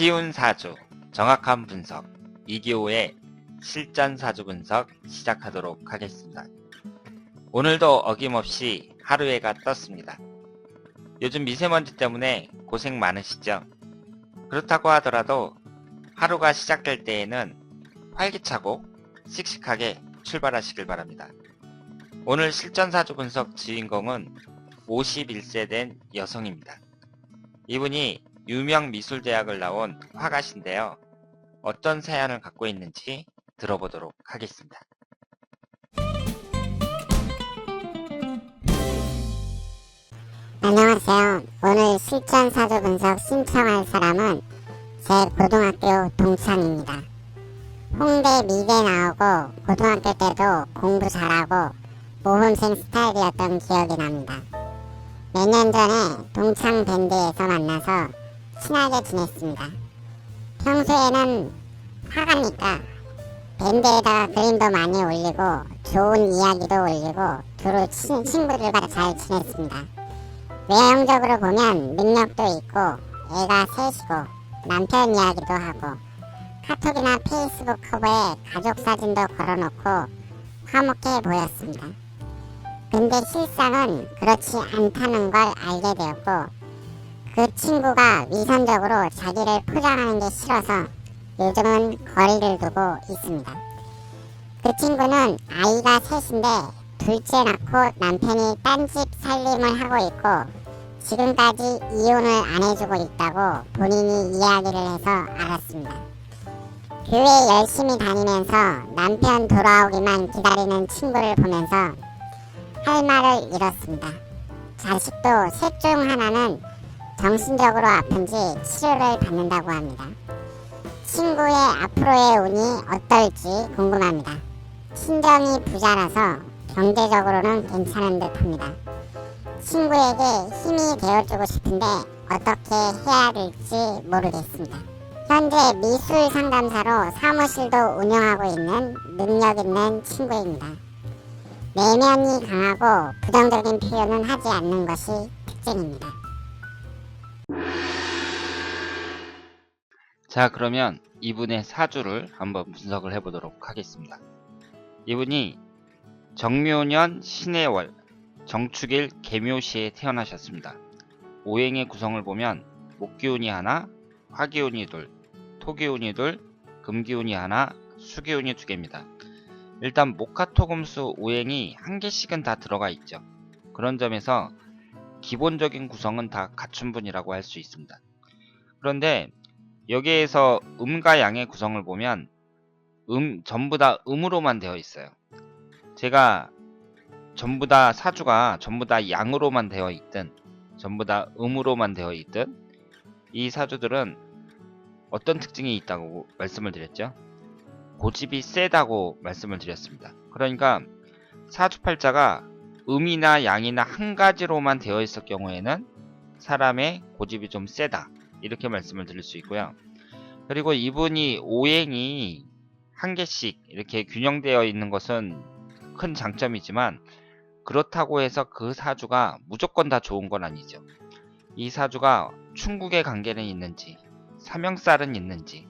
쉬운 사주, 정확한 분석, 2기호의 실전 사주 분석 시작하도록 하겠습니다. 오늘도 어김없이 하루해가 떴습니다. 요즘 미세먼지 때문에 고생 많으시죠? 그렇다고 하더라도 하루가 시작될 때에는 활기차고 씩씩하게 출발하시길 바랍니다. 오늘 실전 사주 분석 주인공은 51세 된 여성입니다. 이분이 유명 미술대학을 나온 화가신데요. 어떤 사연을 갖고 있는지 들어보도록 하겠습니다. 안녕하세요. 오늘 실전 사주 분석 신청할 사람은 제 고등학교 동창입니다. 홍대 미대 나오고 고등학교 때도 공부 잘하고 모범생 스타일이었던 기억이 납니다. 몇 년 전에 동창 밴드에서 만나서 친하게 지냈습니다. 평소에는 화가니까 밴드에다가 그림도 많이 올리고 좋은 이야기도 올리고 두루 친구들과 잘 지냈습니다. 외형적으로 보면 능력도 있고 애가 셋이고 남편 이야기도 하고 카톡이나 페이스북 커버에 가족 사진도 걸어놓고 화목해 보였습니다. 근데 실상은 그렇지 않다는 걸 알게 되었고 그 친구가 위선적으로 자기를 포장하는 게 싫어서 요즘은 거리를 두고 있습니다. 그 친구는 아이가 셋인데 둘째 낳고 남편이 딴집 살림을 하고 있고 지금까지 이혼을 안 해주고 있다고 본인이 이야기를 해서 알았습니다. 교회 열심히 다니면서 남편 돌아오기만 기다리는 친구를 보면서 할 말을 잃었습니다. 자식도 셋 중 하나는 정신적으로 아픈지 치료를 받는다고 합니다. 친구의 앞으로의 운이 어떨지 궁금합니다. 친정이 부자라서 경제적으로는 괜찮은 듯합니다. 친구에게 힘이 되어주고 싶은데 어떻게 해야 될지 모르겠습니다. 현재 미술 상담사로 사무실도 운영하고 있는 능력 있는 친구입니다. 내면이 강하고 부정적인 표현은 하지 않는 것이 특징입니다. 자, 그러면 이분의 사주를 한번 분석을 해보도록 하겠습니다. 이분이 정묘년 신해월 정축일 개묘시에 태어나셨습니다. 오행의 구성을 보면 목기운이 하나, 화기운이 둘, 토기운이 둘, 금기운이 하나, 수기운이 두 개입니다. 일단 목화토금수 오행이 한 개씩은 다 들어가 있죠. 그런 점에서 기본적인 구성은 다 갖춘 분이라고 할 수 있습니다. 그런데 여기에서 음과 양의 구성을 보면 전부 다 음으로만 되어 있어요. 제가 전부 다 사주가 전부 다 양으로만 되어 있든 전부 다 음으로만 되어 있든 이 사주들은 어떤 특징이 있다고 말씀을 드렸죠? 고집이 세다고 말씀을 드렸습니다. 그러니까 사주팔자가 음이나 양이나 한 가지로만 되어 있을 경우에는 사람의 고집이 좀 세다 이렇게 말씀을 드릴 수 있고요. 그리고 이분이 오행이 한 개씩 이렇게 균형되어 있는 것은 큰 장점이지만 그렇다고 해서 그 사주가 무조건 다 좋은 건 아니죠. 이 사주가 충국의 관계는 있는지 사명살은 있는지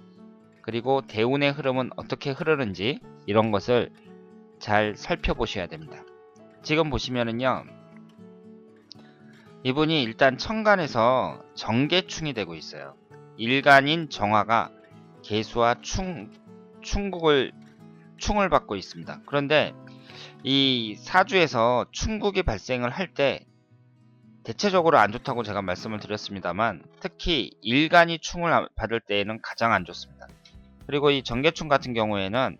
그리고 대운의 흐름은 어떻게 흐르는지 이런 것을 잘 살펴보셔야 됩니다. 지금 보시면은요, 이분이 일단 천간에서 정계충이 되고 있어요. 일간인 정화가 계수와 충을 받고 있습니다. 그런데 이 사주에서 충국이 발생을 할 때 대체적으로 안 좋다고 제가 말씀을 드렸습니다만 특히 일간이 충을 받을 때에는 가장 안 좋습니다. 그리고 이 정계충 같은 경우에는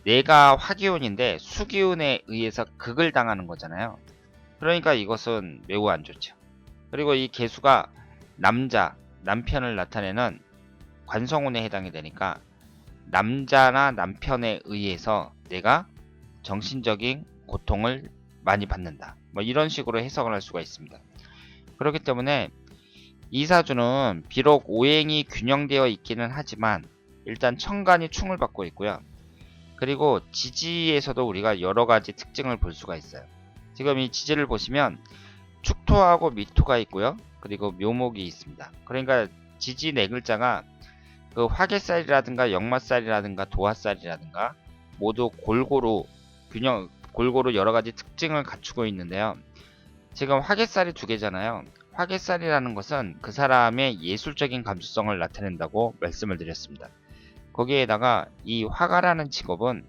내가 화기운인데 수기운에 의해서 극을 당하는 거잖아요. 그러니까 이것은 매우 안 좋죠. 그리고 이 계수가 남편을 나타내는 관성운에 해당이 되니까 남자나 남편에 의해서 내가 정신적인 고통을 많이 받는다. 뭐 이런 식으로 해석을 할 수가 있습니다. 그렇기 때문에 이 사주는 비록 오행이 균형되어 있기는 하지만 일단 천간이 충을 받고 있고요. 그리고 지지에서도 우리가 여러가지 특징을 볼 수가 있어요. 지금 이 지지를 보시면 축토하고 미토가 있고요. 그리고 묘목이 있습니다. 그러니까 지지 네 글자가 그 화개살이라든가 역마살이라든가 도화살이라든가 모두 골고루 여러 가지 특징을 갖추고 있는데요. 지금 화개살이 두 개잖아요. 화개살이라는 것은 그 사람의 예술적인 감수성을 나타낸다고 말씀을 드렸습니다. 거기에다가 이 화가라는 직업은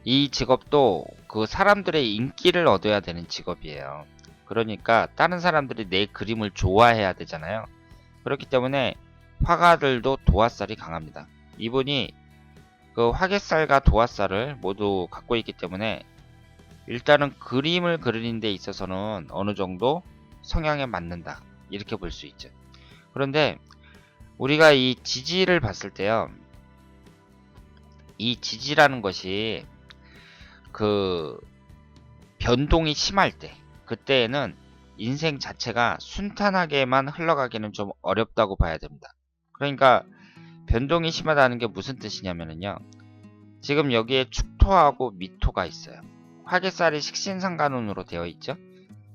이 직업도 그 사람들의 인기를 얻어야 되는 직업이에요. 그러니까 다른 사람들이 내 그림을 좋아해야 되잖아요. 그렇기 때문에 화가들도 도화살이 강합니다. 이분이 그 화개살과 도화살을 모두 갖고 있기 때문에 일단은 그림을 그리는 데 있어서는 어느 정도 성향에 맞는다, 이렇게 볼 수 있죠. 그런데 우리가 이 지지를 봤을 때요, 이 지지라는 것이 그 변동이 심할 때, 그때에는 인생 자체가 순탄하게만 흘러가기는 좀 어렵다고 봐야 됩니다. 그러니까 변동이 심하다는 게 무슨 뜻이냐면요, 지금 여기에 축토하고 미토가 있어요. 화개살이 식신상간운으로 되어 있죠.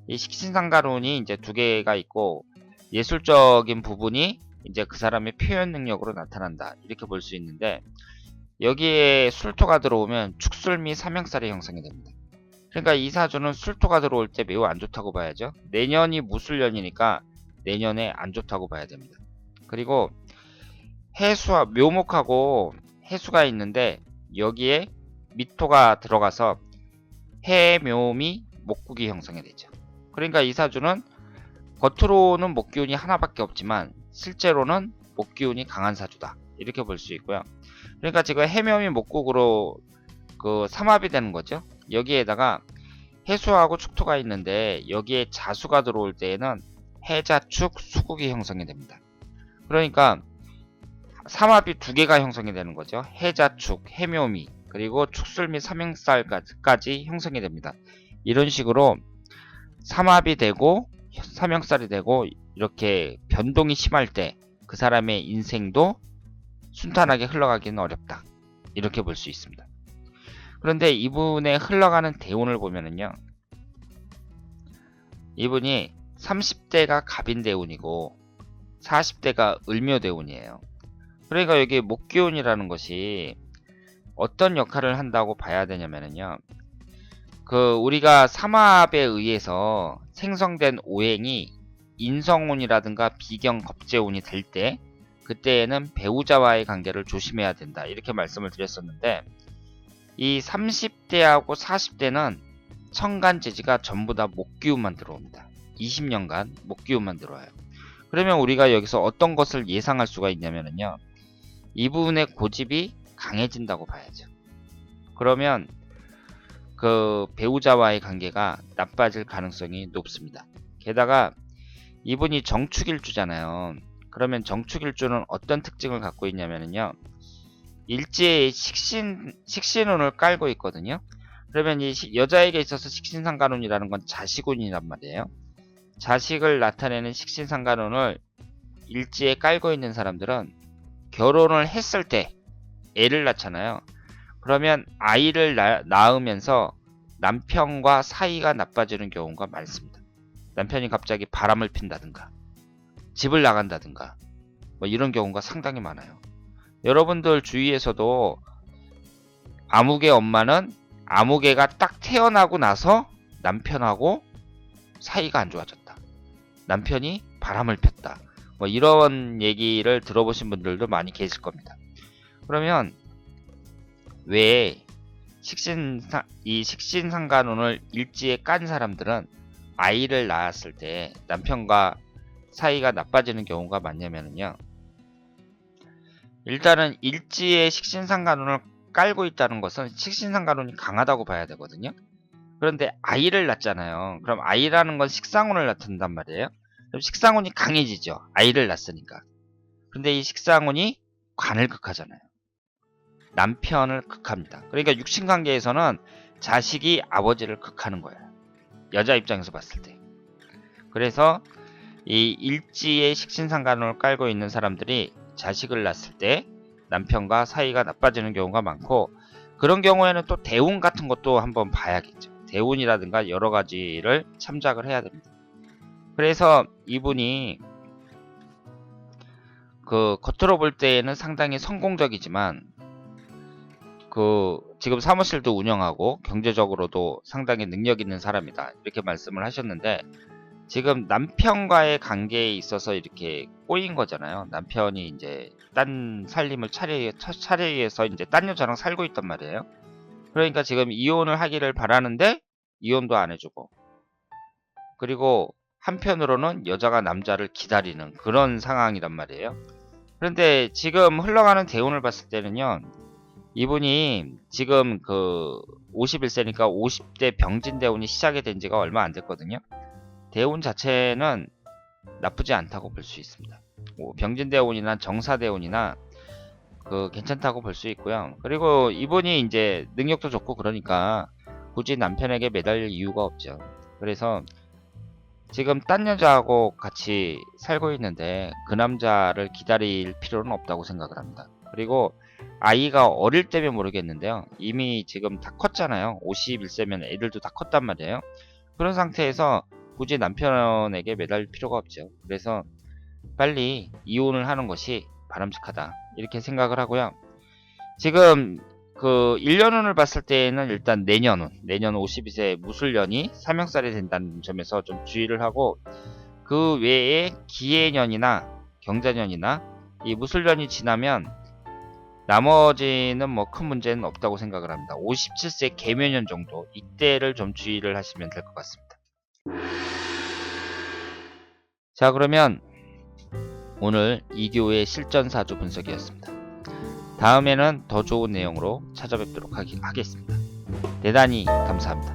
이 식신상간운이 이제 두 개가 있고, 예술적인 부분이 이제 그 사람의 표현 능력으로 나타난다, 이렇게 볼 수 있는데, 여기에 술토가 들어오면 축술미 삼형살이 형성이 됩니다. 그러니까 이 사주는 술토가 들어올 때 매우 안 좋다고 봐야죠. 내년이 무술년이니까 내년에 안 좋다고 봐야 됩니다. 그리고 해수와 묘목하고 해수가 있는데 여기에 미토가 들어가서 해묘미 목국이 형성이 되죠. 그러니까 이 사주는 겉으로는 목기운이 하나밖에 없지만 실제로는 목기운이 강한 사주다, 이렇게 볼 수 있고요. 그러니까 지금 해묘미 목국으로 그 삼합이 되는 거죠. 여기에다가 해수하고 축토가 있는데 여기에 자수가 들어올 때에는 해자축 수국이 형성이 됩니다. 그러니까 삼합이 두 개가 형성이 되는 거죠. 해자축, 해묘미, 그리고 축술미 삼형살까지 형성이 됩니다. 이런 식으로 삼합이 되고 삼형살이 되고 이렇게 변동이 심할 때 그 사람의 인생도 순탄하게 흘러가기는 어렵다, 이렇게 볼 수 있습니다. 그런데 이분의 흘러가는 대운을 보면은요, 이분이 30대가 갑인대운이고 40대가 을묘대운이에요. 그러니까 여기 목기운이라는 것이 어떤 역할을 한다고 봐야 되냐면요, 그 우리가 삼합에 의해서 생성된 오행이 인성운이라든가 비경 겁재운이 될 때, 그때에는 배우자와의 관계를 조심해야 된다, 이렇게 말씀을 드렸었는데, 이 30대하고 40대는 천간지지가 전부 다 목기운만 들어옵니다. 20년간 목기운만 들어와요. 그러면 우리가 여기서 어떤 것을 예상할 수가 있냐면요, 이분의 고집이 강해진다고 봐야죠. 그러면 그 배우자와의 관계가 나빠질 가능성이 높습니다. 게다가 이분이 정축일주잖아요. 그러면 정축일주는 어떤 특징을 갖고 있냐면요, 일지에 식신운을 깔고 있거든요. 그러면 이 여자에게 있어서 식신상간운이라는 건 자식운이란 말이에요. 자식을 나타내는 식신상간운을 일지에 깔고 있는 사람들은 결혼을 했을 때 애를 낳잖아요. 그러면 아이를 낳으면서 남편과 사이가 나빠지는 경우가 많습니다. 남편이 갑자기 바람을 핀다든가 집을 나간다든가 뭐 이런 경우가 상당히 많아요. 여러분들 주위에서도 아무개 엄마는 아무개가 딱 태어나고 나서 남편하고 사이가 안 좋아졌다, 남편이 바람을 폈다, 뭐 이런 얘기를 들어보신 분들도 많이 계실 겁니다. 그러면 왜 이 식신상간운을 일지에 깐 사람들은 아이를 낳았을 때 남편과 사이가 나빠지는 경우가 많냐면요, 일단은 일지에 식신상간운을 깔고 있다는 것은 식신상간운이 강하다고 봐야 되거든요. 그런데 아이를 낳잖아요. 그럼 아이라는 건 식상운을 나타낸단 말이에요. 그럼 식상운이 강해지죠, 아이를 낳았으니까. 근데 이 식상운이 관을 극하잖아요. 남편을 극합니다. 그러니까 육신관계에서는 자식이 아버지를 극하는 거예요, 여자 입장에서 봤을 때. 그래서 이 일지에 식신상간운을 깔고 있는 사람들이 자식을 낳았을 때 남편과 사이가 나빠지는 경우가 많고, 그런 경우에는 또 대운 같은 것도 한번 봐야겠죠. 대운이라든가 여러 가지를 참작을 해야 됩니다. 그래서 이분이 그 겉으로 볼 때에는 상당히 성공적이지만 그 지금 사무실도 운영하고 경제적으로도 상당히 능력 있는 사람이다 이렇게 말씀을 하셨는데, 지금 남편과의 관계에 있어서 이렇게 꼬인 거잖아요. 남편이 이제 딴 살림을 차려위해서 이제 딴 여자랑 살고 있단 말이에요. 그러니까 지금 이혼을 하기를 바라는데 이혼도 안 해주고, 그리고 한편으로는 여자가 남자를 기다리는 그런 상황이란 말이에요. 그런데 지금 흘러가는 대운을 봤을 때는요, 이분이 지금 그 51세니까 50대 병진 대운이 시작이 된 지가 얼마 안 됐거든요. 대운 자체는 나쁘지 않다고 볼 수 있습니다. 뭐 병진 대운이나 정사 대운이나 그 괜찮다고 볼 수 있고요. 그리고 이분이 이제 능력도 좋고 그러니까 굳이 남편에게 매달릴 이유가 없죠. 그래서 지금 딴 여자하고 같이 살고 있는데 그 남자를 기다릴 필요는 없다고 생각을 합니다. 그리고 아이가 어릴 때면 모르겠는데요. 이미 지금 다 컸잖아요. 51세면 애들도 다 컸단 말이에요. 그런 상태에서 굳이 남편에게 매달릴 필요가 없죠. 그래서 빨리 이혼을 하는 것이 바람직하다 이렇게 생각을 하고요. 지금 그 1년운을 봤을 때에는 일단 내년 52세 무술년이 삼형살이 된다는 점에서 좀 주의를 하고, 그 외에 기해년이나 경자년이나 이 무술년이 지나면 나머지는 뭐 큰 문제는 없다고 생각을 합니다. 57세 개묘년 정도 이때를 좀 주의를 하시면 될 것 같습니다. 자, 그러면 오늘 이교의 실전사주 분석이었습니다. 다음에는 더 좋은 내용으로 찾아뵙도록 하겠습니다. 대단히 감사합니다.